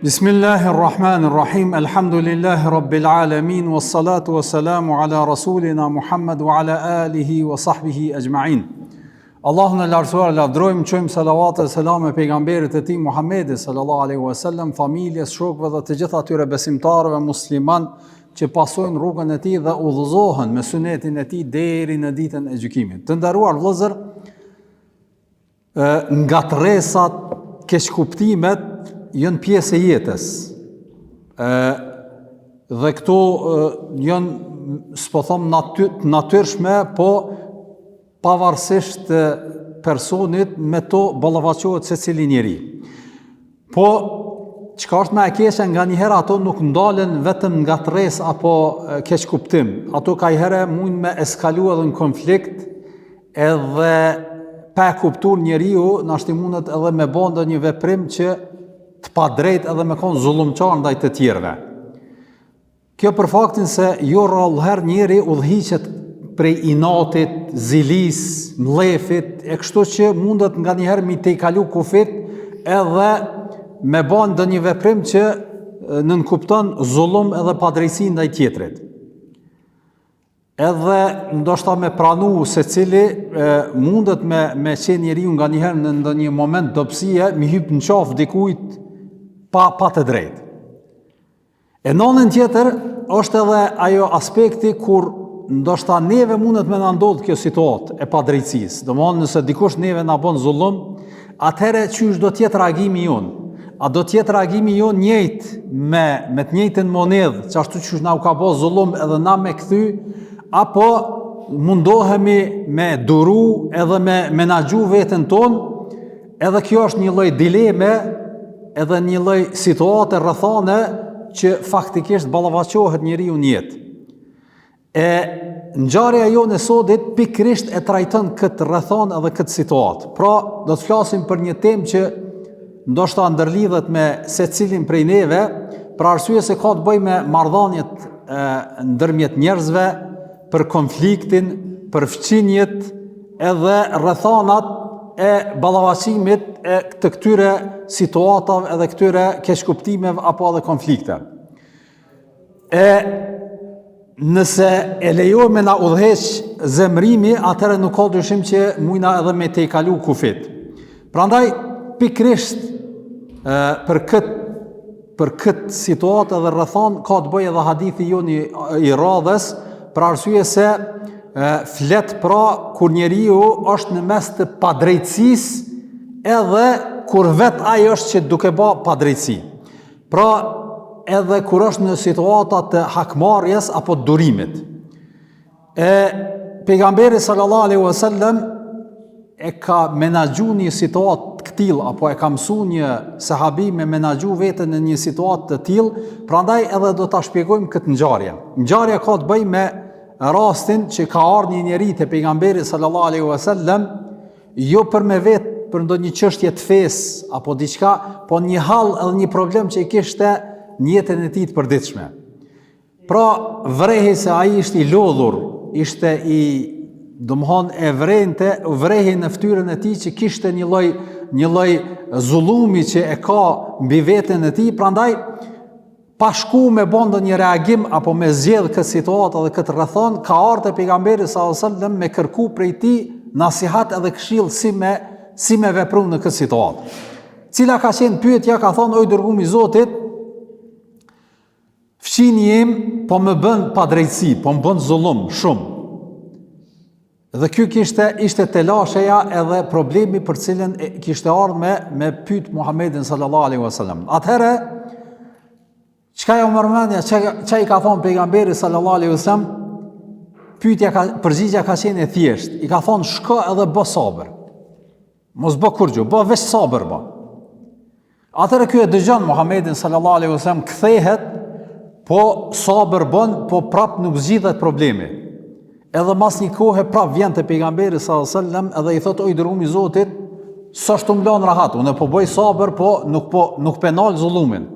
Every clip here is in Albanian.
Bismillahirrahmanirrahim. Alhamdulillahi rabbil alamin wassalatu wassalamu ala rasulina Muhammad wa ala alihi wa sahbihi ajma'in. Allahun e lartësuar lavdrojmë, çojmë salavat e selam e pejgamberit e tij Muhammedit sallallahu alaihi wasallam, familjes, shokëve dhe të gjithë atyre besimtarëve musliman që pasojnë rrugën e tij dhe udhëzohen me sunetin e tij deri në ditën e gjykimit. Të nderuar vëllezër, ngatresat, keqkuptimet janë pjesë e jetës. Dhe këto janë, s'po them natyrshme, po pavarësisht personit me to ballafaqohet secili njeri. Po çka është më e keqe, nganjëherë ato nuk ndalen vetëm nga stres apo keqkuptim. Ato kajherë mund me eskalu edhe në konflikt, edhe pa kuptuar njeriu, nashti mundet edhe me bë ndonjë veprim që të pa drejt edhe me konë zullumqar ndaj të tjerëve. Kjo për faktin se jo rrallëherë njeri udhëhiqet prej inatit, zilis, mlefit, e kështu që mundet nga njëherë mi te i kalu kufit edhe me ban dhe një veprim që nënkupton zullum edhe padrejsi ndaj tjetrit. Edhe ndoshta me pranu se cili mundet me qenë njeriu nga njëherë në ndonjë moment dobësie, mi hyp në qafë dikujt pa të drejtë. E në anën tjetër, është edhe ajo aspekti kur ndoshta neve mundet me na ndodh kjo situatë e padrejtësisë. Domthonë nëse dikush neve na bën zullum, atëherë çysh do të jetë reagimi jon? A do të jetë reagimi jon njëjtë me të njëjtën monedhë, çashtu çysh na u ka bë zullum edhe na me kthy, apo mundohemi me duru edhe me menaxhu veten tonë? Edhe kjo është një lloj dileme, edhe një lloj situate rrethane që faktikisht ballafaqohet njeriu në jetë. E ngjarja jonë e sodit pikërisht e trajton këtë rrethan edhe këtë situatë. Pra, do të flasim për një temë që ndoshta ndërlidhet me secilin prej neve, për arsye se ka të bëjë me marrëdhëniet ndërmjet njerëzve, për konfliktin, për fqinjet edhe rrethanat e ballafaqimit e të këtyre situatave edhe këtyre keqkuptimeve apo edhe konflikte. Nëse e lejojmë na udhëheq zemrimi, atëherë nuk ka dyshim që mujna edhe me te i kalu kufit. Prandaj pikërisht për këtë situatë edhe rrethan ka të bëjë edhe hadithi joni i radhës, për arsye se flet pra kur njeriu është në mes të padrejtësisë edhe kur vet ai është që duke bë padrejtësi. Pra edhe kur është në situata të hakmarrjes apo durimit. Pejgamberi sallallahu alaihi wasallam e ka menaxhu një situatë të tillë, apo e ka mësuar një sahabi me menaxhu veten në një situatë të tillë, prandaj edhe do ta shpjegojmë këtë ngjarje. Ngjarja ka të bëjë me rastin që ka ardhur një njeri te pejgamberi sallallahu alaihi wasallam, jo për me vetë për ndonjë çështje të fesë apo diçka, po një hall edhe një problem që i kishte në jetën e tij të përditshme. Pra, vrehi se ai ishte i lodhur, ishte e vrehi në fytyrën e tij që kishte një lloj zullumi që e ka mbi veten e tij, prandaj pa shku me bën ndonjë reagim apo me zgjedh këtë situatë dhe këtë rrethon, ka ardhur te pejgamberi sallallahu alajhi wasallam me kërku prej tij nasihat edhe këshill si me vepru në këtë situatë. Cila ka qenë pyetja, ka thonë: "O dërguar i Zotit, fqini im po më bën padrejtësi, po më bën zullum shumë." Dhe ky ishte telasheja edhe problemi për cilën kishte ardhur me pyet Muhammedin sallallahu alaihi wasallam. Atëherë çka ja mërmendja, çka i ka thonë pejgamberi sallallahu alaihi wasallam? Përgjigja ka qenë e thjeshtë. I ka thonë: "Shko edhe bë sabër. Mos bë kurrë, bë veç sabër bë." Atëherë ky e dëgjon Muhammedin sallallahu alaihi wasallam, kthehet, po sabër bën, po prap nuk zgjidhet problemi. Edhe mas një kohë prap vjen te pejgamberi sallallahu alaihi wasallam edhe i thotë: "O dërguar i Zotit, s'është të mblon rahat, unë po bëj sabër, po nuk penal zullumin."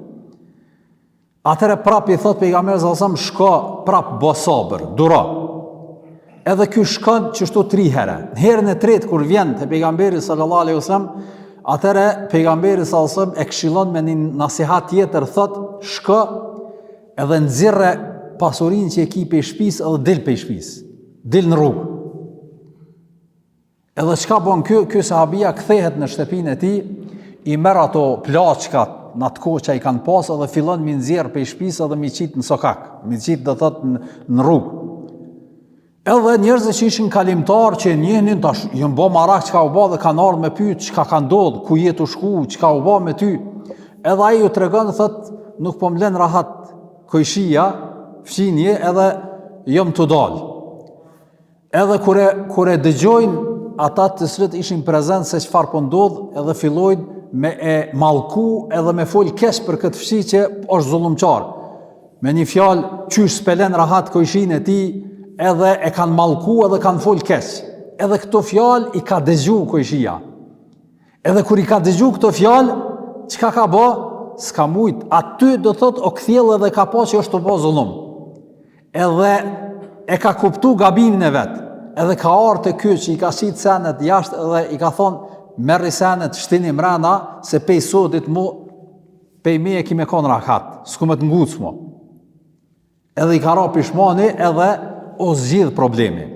Atëherë prap i thotë pejgamberi sallallahu alaihi wasallam: "Shko prap bë sabër, duro." Edhe ky shkon çështu 3 herë. Herën e tretë kur vjen te pejgamberi sallallahu alaihi wasallam, atëre pejgamberi sallallahu e këshillon me një nasihat tjetër, thot, shko edhe nxirre pasurinë që e ki pe shtëpisë edhe dil pe shtëpisë, dil në rrugë. Edhe çka bën ky sahabia, kthehet në shtëpinë e tij, i merr ato plaçkat në atë kohë që i kanë pas edhe fillon mi nxjerr pe shtëpisë edhe mi qit në sokak, mi qit do thot në rrugë. Edhe njerëzit që ishin kalimtar që njehnin tash, jën bë marak çka u bë dhe kanë ardhur me pyet çka ka ndodhur, ku je tu shku, çka u bë me ty. Edhe ai u tregon, thot, nuk po m'len rahat kojshia, fqinje, edhe jom të dal. Edhe kur e dëgjojnë ata të cilët ishin prezent se çfarë po ndodh, edhe fillojnë me e mallku edhe me fol keq për këtë fshi që është zullumçar. Me një fjalë, qysh s'pelen rahat kojshin e tij, edhe e kanë mallku edhe kanë fol keq. Edhe këto fjalë i ka dëgju kojshia. Edhe kur i ka dëgju këto fjalë, çka ka bë? S'ka mujt. Aty do thot o kthjell edhe ka pa që është të bë zullum. Edhe e ka kuptu gabimin e vet. Edhe ka ardhur te ky që i ka qit senet jashtë edhe i ka thonë merri senet, shtini mrena, se pej sodit mu, pej me e kime konë rahat, s'ku me të ngucë mu. Edhe i ka ra pishmani edhe o zgjidh problemi.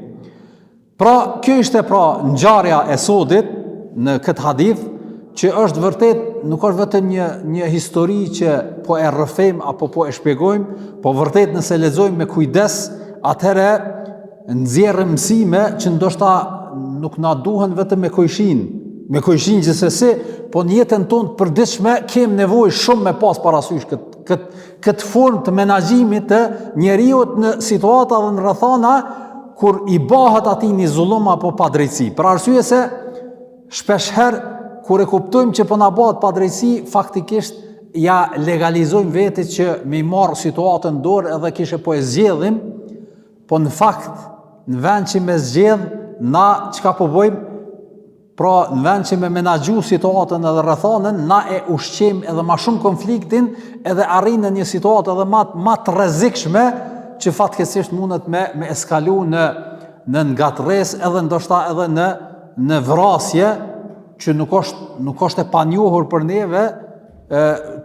Pra, kjo ishte pra ngjarja e sodit në këtë hadith, që është vërtet, nuk është vetëm një histori që po e rrëfejmë apo po e shpjegojmë, po vërtet nëse lexojmë me kujdes, atëherë nxjerrim mësime që ndoshta nuk na duhen vetëm me kojshin gjithsesi, po në jetën tonë të përditshme kem nevojë shumë me pas parasysh këtë formë të menaxhimit të njeriut në situata dhe në rrethana kur i bëhet atij një zullum apo padrejtësi. Për arsye se shpeshherë kur e kuptojmë që po na bëhet padrejtësi, faktikisht ja legalizojmë vetë që me i marr situatën në dorë edhe kishe po e zgjedhim, po në fakt në vend që me zgjedh na çka po bëjmë. Pra, në vend që me menaxhu situatën edhe rrethanën, na e ushqejmë edhe ma shumë konfliktin edhe arrijnë në një situatë edhe ma të rrezikshme që fatkeqësisht mundet me eskalu në ngatërres edhe ndoshta edhe në vrasje që nuk është e panjohur për neve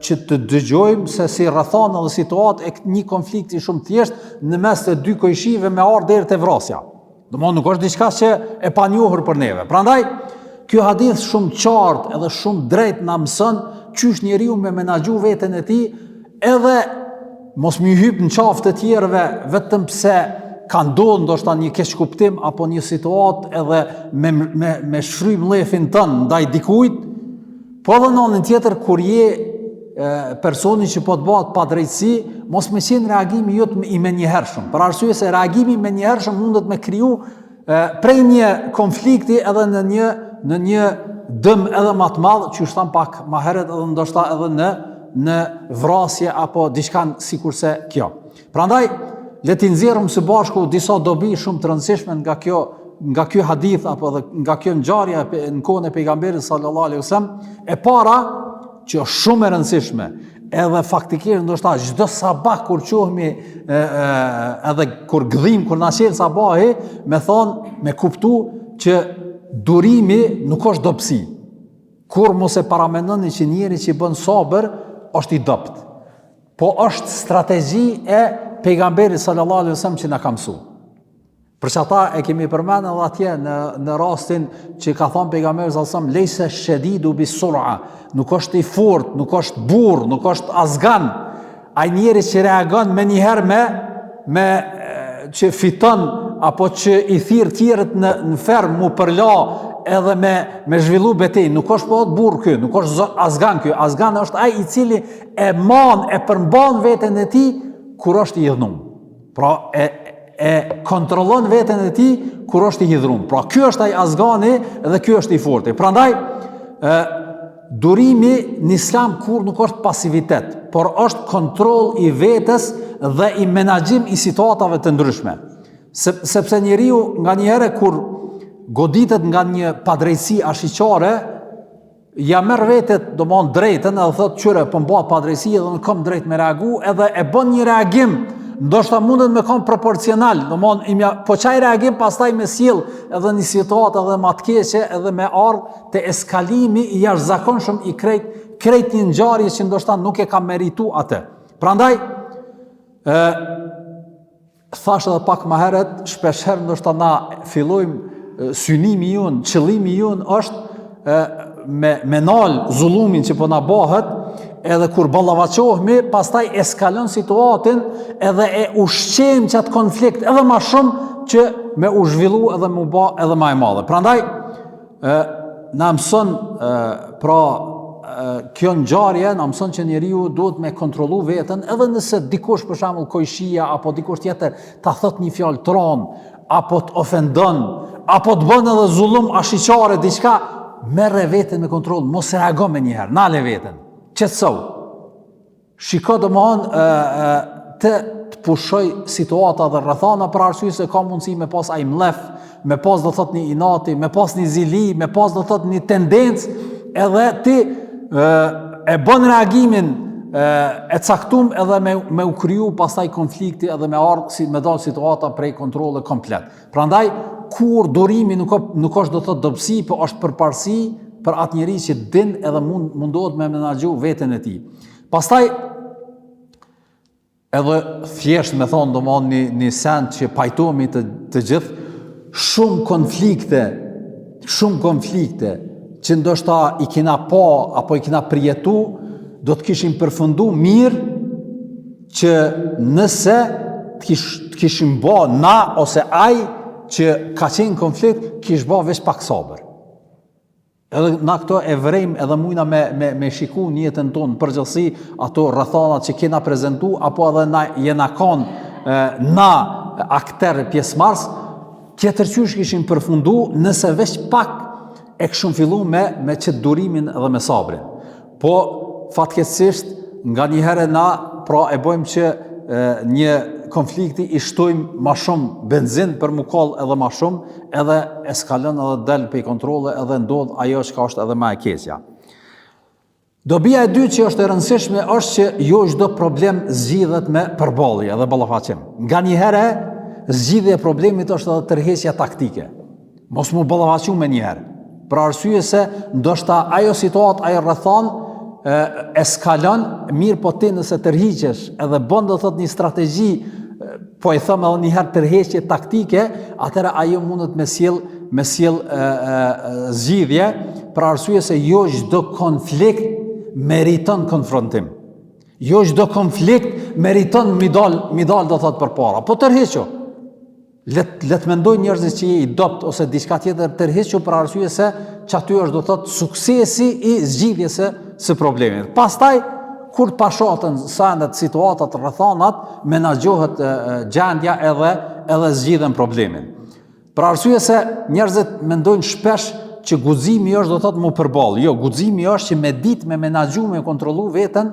që të dëgjojmë se si rrethanë edhe situatë e një konflikti shumë thjesht në mes të dy kojshive me ardhur deri te vrasja. Domthonë nuk është diçka që e panjohur për neve. Prandaj ky hadith shumë qartë edhe shumë drejt na mëson qysh njeriu me menaxhu veten e tij edhe mos më hyp në qafë të tjerëve vetëm pse ka ndodhur ndoshta një keq kuptim apo një situatë edhe me shfrym llefin tën ndaj dikujt, po edhe në anën tjetër kur je personi që po të bëhet padrejtësi, mos me qenë reagimi jot i menjëhershëm. Për arsye se reagimi i menjëhershëm mundet me kriju prej një konflikti edhe në një dëm edhe më të madh, që është pak më herët edhe ndoshta edhe në vrasje apo diçka sikurse kjo. Prandaj le të nxjerrim së bashku disa dobi shumë të rëndësishme nga ky hadith apo nga kjo ngjarje në kohën e pejgamberit sallallahu alaihi wasallam. E para që është shumë e rëndësishme, edhe faktikisht ndoshta çdo sabah kur qohemi edhe kur gdhim, kur na sjell sabahi, me kuptu që durimi nuk është dobësi. Kur mos e paramendoni që njeri që bën sabër është i dopt. Po është strategji e pejgamberit sallallahu alaihi wasallam që na ka mësuar. Për që ata e kemi përmenë edhe atje në rastin që ka thonë pejgamberi sallallahu alaihi wasallam, lejse shedidu bis-sur'a, nuk është i fort, nuk është burr, nuk është azgan. Ai njeri që reagon me njëherë me që fiton apo që i thirr tjerët në ferm mu përla edhe me zhvillu betejë, nuk është po burr ky, nuk është azgan ky. Azgan është ai i cili e përmban veten e tij kur është i hidhnum. Pra e kontrollon veten e tij kur është i hidhur. Pra ky është ai azgani dhe ky është i fortë. Prandaj durimi në Islam kur nuk është pasivitet, por është kontroll i vetes dhe i menaxhim i situatave të ndryshme. Sepse njeriu nganjëherë kur goditet nga një padrejtësi ashiqare, ja merr vetet domon drejtën edhe thotë qyre po m'bëhet padrejtësi edhe nuk kam drejt me reagu, edhe e bën një reagim ndoshta mundet me kon proporcional, po çaj reagim pastaj me sjell edhe një situatë edhe më të keqe edhe me ardh te eskalimi i jashtëzakonshëm i krejt një ngjarje që ndoshta nuk e ka merituar atë. Prandaj thash edhe pak më herët, shpeshherë ndoshta na fillojmë synimi jon, qëllimi jon është me nal zullumin që po na bëhet, edhe kur ballavaçohemi, pastaj eskalon situatin edhe e ushqejmë çat konflikt edhe më shumë që me u zhvillu edhe më bë edhe më e madhe. Prandaj na mëson kjo ngjarje na mëson që njeriu duhet me kontrollu veten, edhe nëse dikush për shembull kojshia apo dikush tjetër ta thot një fjalë tron, apo të ofendon, apo të bën edhe zullum ashiqare diçka, merre veten me kontroll, mos reago me njëherë, nale veten. Qetësau. Shiko të pushoj situata dhe rrethana për arsye se ka mundësi me pas ai mlef, me pas do thot një inati, me pas një zili, me pas do thot një tendencë, edhe ti e bën reagimin e caktuar edhe me u kriju pastaj konflikti edhe me dal situata prej kontrolli komplet. Prandaj kur durimi nuk është do thot dobësi, po është përparësi për atë njeri që din edhe mundohet me menaxhu veten e tij. Pastaj edhe thjesht me thonë një send që pajtohemi të gjithë, shumë konflikte që ndoshta i kena pa apo i kena përjetu, do të kishim përfundu mirë që nëse të kishim ba na ose ai që ka qenë konflikt, kish ba veç pak sabër. Edhe na këto e vrejmë edhe mujna me shiku njëtën tonë përgjithësi ato rrethanat që kena prezentu, apo edhe na jena kanë na akter pjesëmarrës, tjetërqysh kishim përfundu nëse veç pak e këshum fillu me qëtë durimin edhe me sabrin. Po fatkeqësisht nga njëherë na e bojmë që një konflikti i shtojmë ma shumë benzin për mu kollë edhe ma shumë, edhe eskalon edhe del për i kontrole edhe ndodh ajo që ka është edhe ma e keqja. Dobia e dytë që është e rëndësishme është që jo çdo problem zgjidhet me përballje edhe ballafaqim. Nga njëherë zgjidhja e problemit është edhe tërheqja taktike. Mos mu ballafaqu me njëherë. Për arsye se ndoshta ajo situatë, ajo rrethon eskalon, mirë po ti nëse tërhiqesh edhe bën do thot një strategji, po i them edhe njëherë tërheqje taktike, atëherë ajo mundet me sjell zgjidhje, për arsye se jo çdo konflikt meriton konfrontim. Jo çdo konflikt meriton mi dal do thot përpara. Po tërhequ. Let mendojnë njerëzit që je i dopt ose diçka tjetër, tërhequ për arsye se që aty është do thot suksesi i zgjidhjes së problemit. Pastaj kur pashoten sendet, situatat, rrethanat, menaxhohet gjendja edhe zgjidhen problemin. Për arsye se njerëzit mendojnë shpesh që guximi është do thot mu përball. Jo, guximi është që me ditë me menaxhu, me kontrollu veten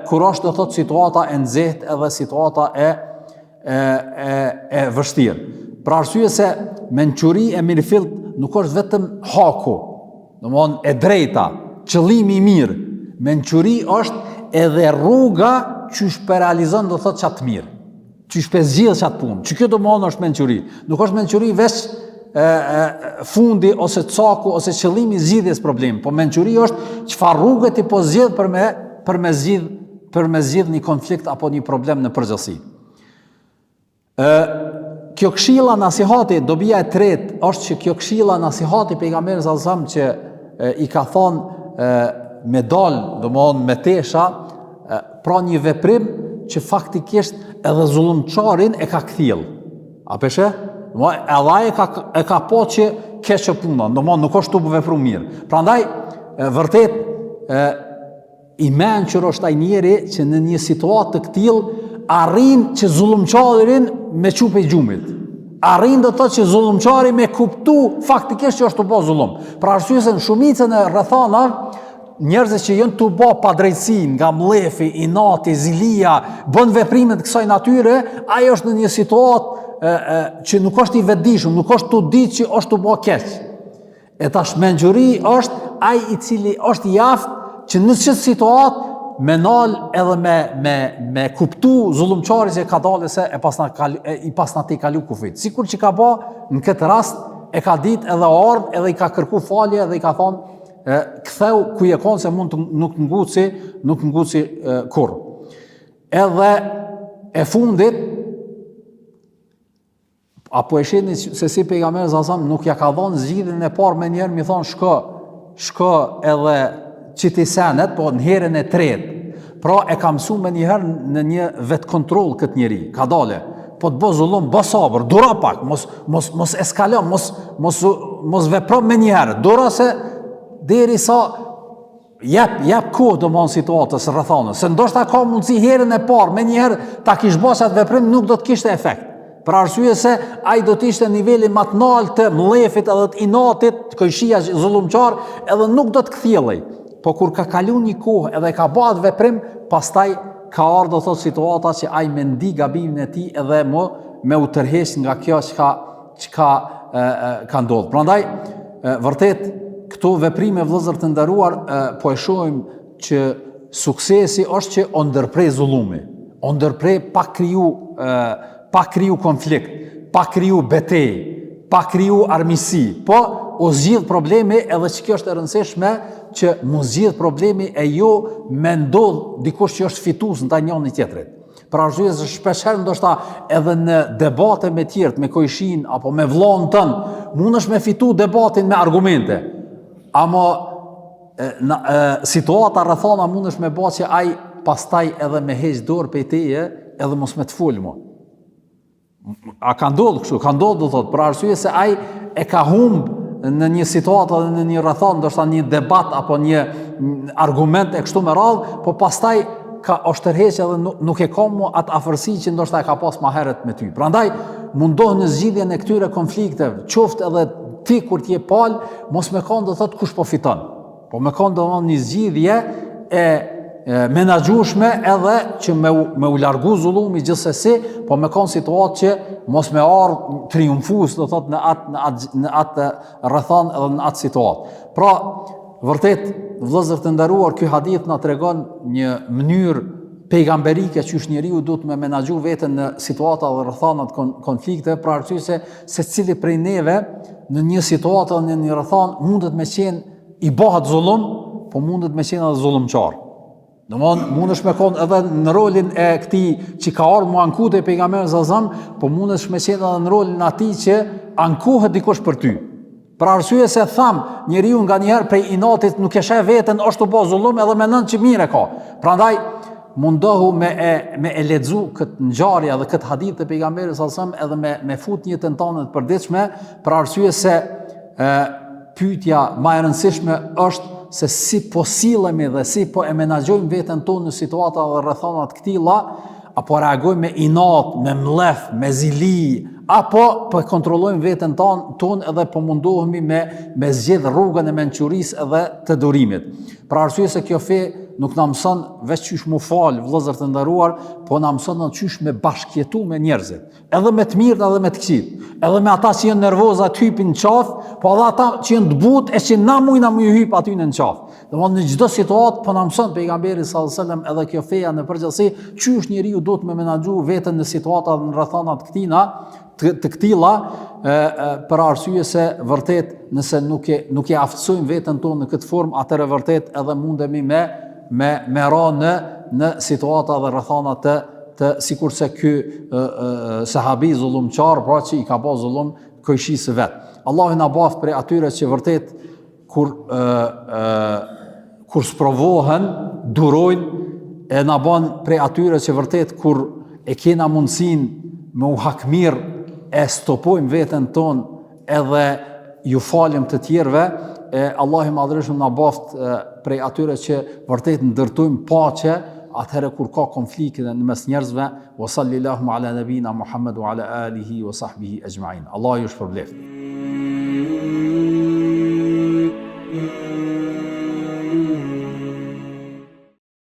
kur është do thot situata e nxehtë edhe situata e vështirë. Për arsye se mençuri e mirëfillt nuk është vetëm haku, domthonë e drejta, qëllimi i mirë. Mençuri është edhe rruga që realizon do thot çat mirë. Që zgjidh çat punë. Që kjo domthonë është mençuri. Nuk është mençuri veç fundi ose caku ose qëllimi i zgjidhjes problemit, po mençuri është çfarë rrugë ti po zgjedh për me zgjidh një konflikt apo një problem në përgjithësi. Kjo këshilla nasihati, dobia e tretë është që kjo këshilla nasihati pejgamberit sallallahu alajhi wasallam që i ka thonë me dal, domthonë me tesha, pra një veprim që faktikisht edhe zullumçarin e ka kthjell. A peshe? Edhe ai e ka po që keqë puna, domthonë nuk është të vepru mirë. Prandaj vërtet i mençur është ai njeri që në një situatë të tillë arrin që zullumçarin me çupe gjumit. Arrin do të thotë që zullumçari me kuptu faktikisht që është të bë zullum. Për arsye se në shumicën e rrethanave njerëzit që janë të bë padrejtësinë, nga mlefi, inati, zilia, bën veprime të kësaj natyre, ai është në një situatë që nuk është i vetëdijshëm, nuk është të ditë që është të bë keq. E tash mençuri është ai i cili është i aftë që në çështë situatë me nal edhe me kuptu zullumçari që ka dalë se i pasna te kalu kufit. Sikur që ka ba në këtë rast e ka dit edhe ardh edhe i ka kërku falje edhe i ka thonë ktheu ku je kon se mund të nuk nguci kur. Edhe e fundit apo e shihni se si pejgamberi sallallahu nuk ja ka dhënë zgjidhjen e parë me njerë mi thonë shko edhe qitisenet, po në herën e tretë. Pra e ka mësu me njëherë në një vetë kontrol këtë njeri, ka dale. Po të bo zullum, bo sabër, dura pak, mos eskalon, mos veprom me njëherë. Dura se deri sa jep kohë do mon situatës rrethonës. Se ndoshta ka mundësi herën e parë, me njëherë ta kish bosat veprim nuk do të kishte efekt. Për arsye se ai do të ishte niveli më të lartë të mllefit edhe të inatit, kojshia zullumçar, edhe nuk do të kthjellej. Po kur ka kalu një kohë edhe ka bëhet veprim, pastaj ka ardhur thot situata që ai me ndi gabimin e tij edhe me u tërheq nga kjo çka ka ndodhur. Prandaj vërtet këto veprime vëllezër të nderuar po e shohim që suksesi është që o ndërprej zullumi, o ndërprej pa kriju konflikt, pa kriju betej, pa kriju armisi, po o zgjidh problemi edhe që kjo është e rëndësishme që mu zgjidh problemi e jo me ndodh dikush që është fitues ndaj njëri tjetrit. Për arsye se shpeshherë ndoshta edhe në debate me tjerët, me kojshin apo me vllahun tën, mundesh me fitu debatin me argumente. Ama situata rrethana mundesh me bë që ai pastaj edhe me heq dorë prej teje edhe mos me të fol më. A ka ndodhur kështu? Ka ndodhur do thot, për arsye se ai e ka humb në një situatë dhe në një rrethon, ndoshta një debat apo një argument e kështu me radhë, po pastaj është tërheq edhe nuk e ka më atë afërsi që ndoshta e ka pas më herët me ty. Prandaj mundoh në zgjidhjen e këtyre konflikteve, qoftë edhe ti kur ti je pal, mos me kanë do thot kush po fiton. Po me kanë do një zgjidhje e menaxhueshme edhe që me u largu zullumi gjithsesi, po me kanë situatë që mos me ardh triumfues do thot në atë rrethon edhe në atë situatë. Pra, vërtet vëllezër të nderuar, ky hadith na tregon një mënyrë pejgamberike që njeriu duhet me menaxhu veten në situata dhe rrethana të konflikte, për arsye se secili prej neve në një situatë dhe në një rrethon mundet me qenë i bëhet zullum, po mundet me qenë edhe zullumçar. Domthon mundesh me kon edhe në rolin e këtij që ka ardhur mu anku te pejgamberi sallallahu, po mundesh me qenë edhe në rolin atij që ankohet dikush për ty. Për arsye se tham, njeriu nganjëherë prej inatit nuk e sheh veten, është të bëj zullum edhe mendon që mirë ka. Prandaj mundohu me e lexu këtë ngjarje dhe këtë hadith të pejgamberit sallallahu edhe me fut një tentanë të përditshme, për arsye se pyetja më e rëndësishme është se si po sillemi dhe si po e menaxhojmë veten tonë në situata dhe rrethana të këtilla, apo reagojmë me inat, me mllef, me zili, apo po kontrollojmë veten tonë edhe po mundohemi me zgjedh rrugën e mençurisë edhe të durimit. Për arsye se kjo fe nuk na mëson veç qysh mu fal, vëllezër të nderuar, po na mëson edhe qysh me bashkëjetu me njerëzit, edhe me të mirët edhe me të këqijt, edhe me ata që janë nervoza të hypin në qafë, po edhe ata që janë të butë e që na mu hyp aty në qafë. Domethënë në çdo situatë po na mëson pejgamberi sallallahu alajhi wasallam edhe kjo feja në përgjithësi qysh njeriu duhet me menaxhu veten në situata në rrethana të këtilla, për arsye se vërtet nëse nuk e aftësojmë veten tonë në këtë formë, atëherë vërtet edhe mundemi me ra në situata dhe rrethana të sikurse ky sahabi zullumçar, pra që i ka bërë zullum kojshisë vet. Allahu na baft prej atyre që vërtet kur sprovohen, durojnë, e na bën prej atyre që vërtet kur e kena mundësinë me u hakmir, e stopojmë veten tonë edhe ju falim të tjerëve, Allahu i madhërisht na baft prej atyre që vërtet ndërtojmë paqe atëherë kur ka konflikte në mes njerëzve. Wa sallallahu ala nabina Muhammad wa ala alihi wa sahbihi ajma'in. Allahu ju shpërbleft.